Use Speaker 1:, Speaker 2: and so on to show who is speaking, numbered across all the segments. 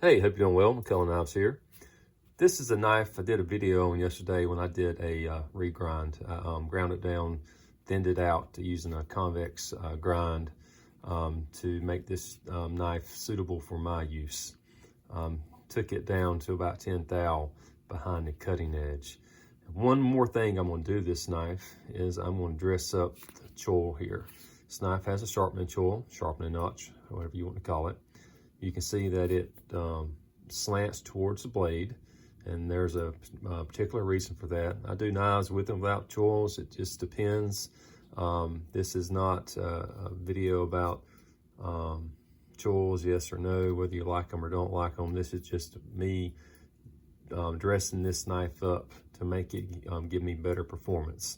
Speaker 1: Hey, hope you're doing well. McCullough Knives here. This is a knife I did a video on yesterday when I did a regrind. I ground it down, thinned it out using a convex grind to make this knife suitable for my use. Took it down to about 10 thou behind the cutting edge. One more thing I'm going to do this knife is I'm going to dress up the choil here. This knife has a sharpening choil, sharpening notch, whatever you want to call it. You can see that it slants towards the blade, and there's a particular reason for that. I do knives with and without choils. It just depends. This is not a video about choils, yes or no, whether you like them or don't like them. This is just me dressing this knife up to make it give me better performance.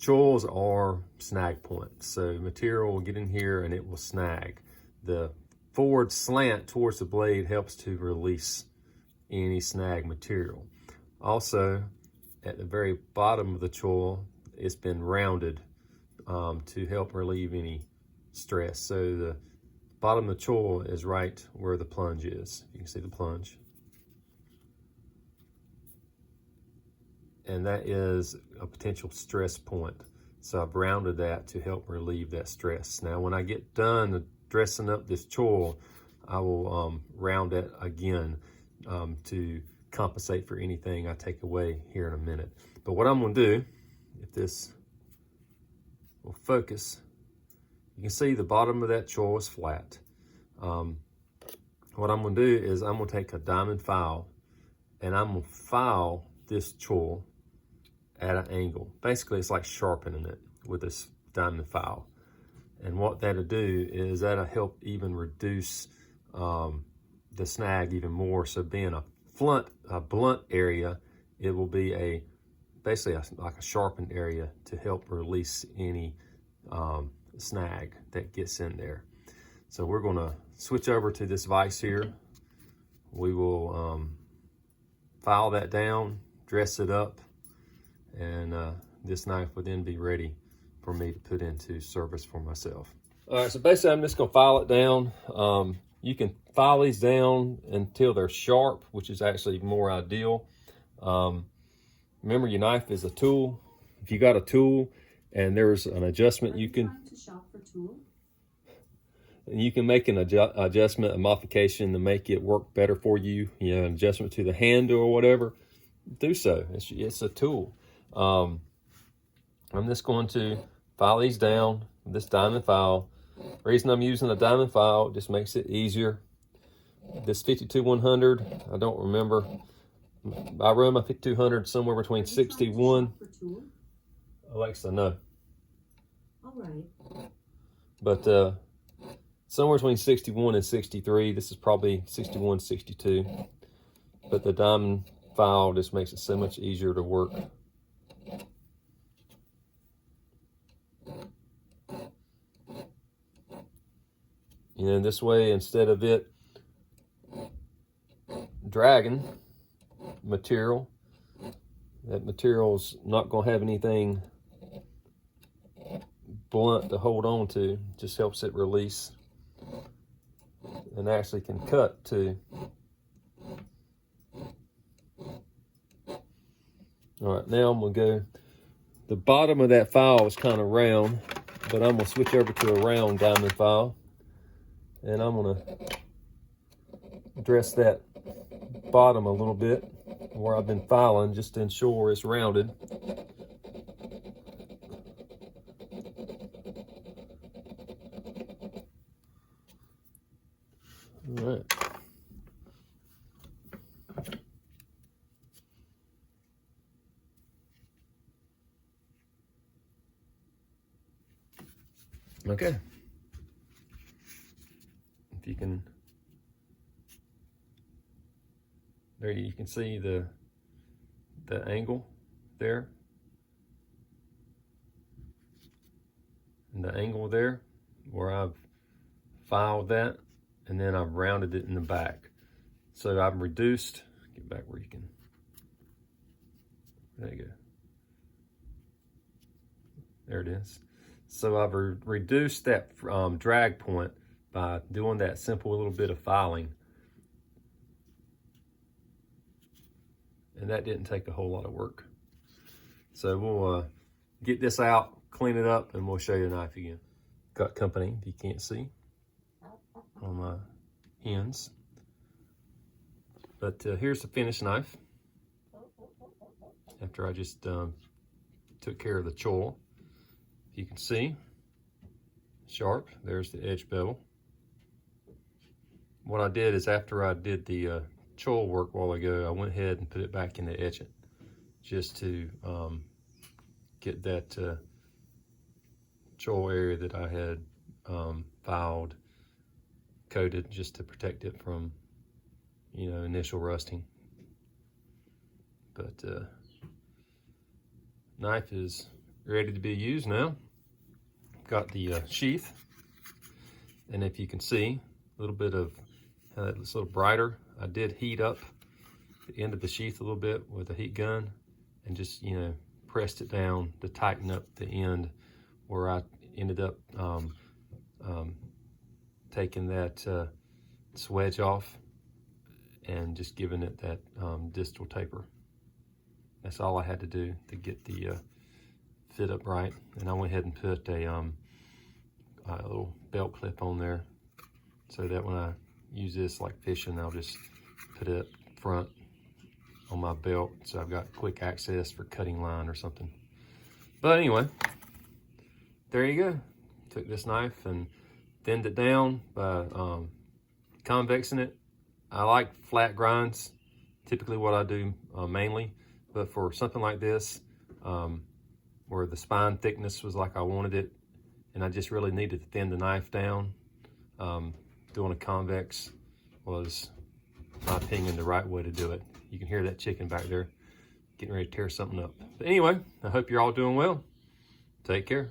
Speaker 1: Choils are snag points, so material will get in here and it will snag. The forward slant towards the blade helps to release any snag material. Also, at the very bottom of the choil, it's been rounded to help relieve any stress. So the bottom of the choil is right where the plunge is. You can see the plunge. And that is a potential stress point. So I've rounded that to help relieve that stress. Now, when I get done dressing up this choil, I will round it again to compensate for anything I take away here in a minute. But what I'm gonna do, if this will focus, you can see the bottom of that choil is flat. What I'm gonna do is I'm gonna take a diamond file and I'm gonna file this choil at an angle. Basically, it's like sharpening it with this diamond file. And what that'll do is that'll help even reduce the snag even more. So being a blunt area, it will be basically like a sharpened area to help release any snag that gets in there. So we're gonna switch over to this vise here. We will file that down, dress it up, and this knife would then be ready for me to put into service for myself. All right, so basically I'm just gonna file it down. You can file these down until they're sharp, which is actually more ideal. Remember, your knife is a tool. If you got a tool and there's an adjustment, you can make an adjustment, a modification to make it work better for you. You know, an adjustment to the handle or whatever. Do so. It's a tool. I'm just going to file these down with this diamond file. The reason I'm using a diamond file just makes it easier. This 52-100, I don't remember. I run my 5200 somewhere between 61. Alexa, no.
Speaker 2: All right.
Speaker 1: But somewhere between 61 and 63. This is probably 61, 62. But the diamond file just makes it so much easier to work. You know, this way, instead of it dragging material, that material's not going to have anything blunt to hold on to. Just helps it release and actually can cut too. All right, now I'm going to go, the bottom of that file is kind of round, but I'm going to switch over to a round diamond file. And I'm gonna dress that bottom a little bit where I've been filing just to ensure it's rounded. All right. Okay. If you can, there you can see the angle there, and the angle there where I've filed that, and then I've rounded it in the back. So I've reduced, get back where you can, there you go. There it is. So I've reduced that drag point by doing that simple little bit of filing. And that didn't take a whole lot of work. So we'll get this out, clean it up, and we'll show you the knife again. Got company, if you can't see, on my ends. But here's the finished knife. After I just took care of the choil. You can see, sharp, there's the edge bevel. What I did is after I did the choil work a while ago, I went ahead and put it back in the etchant just to get that choil area that I had filed coated, just to protect it from, you know, initial rusting. But knife is ready to be used now. Got the sheath, and if you can see a little bit of it's a little brighter. I did heat up the end of the sheath a little bit with a heat gun, and just, you know, pressed it down to tighten up the end, where I ended up taking that swedge off and just giving it that distal taper. That's all I had to do to get the fit up right. And I went ahead and put a little belt clip on there, so that when I use this like fishing, I'll just put it up front on my belt, so I've got quick access for cutting line or something. But anyway, there you go. Took this knife and thinned it down by convexing it. I like flat grinds, typically what I do mainly, but for something like this, where the spine thickness was like I wanted it, and I just really needed to thin the knife down, doing a convex was, in my opinion, the right way to do it. You can hear that chicken back there getting ready to tear something up. But anyway, I hope you're all doing well. Take care.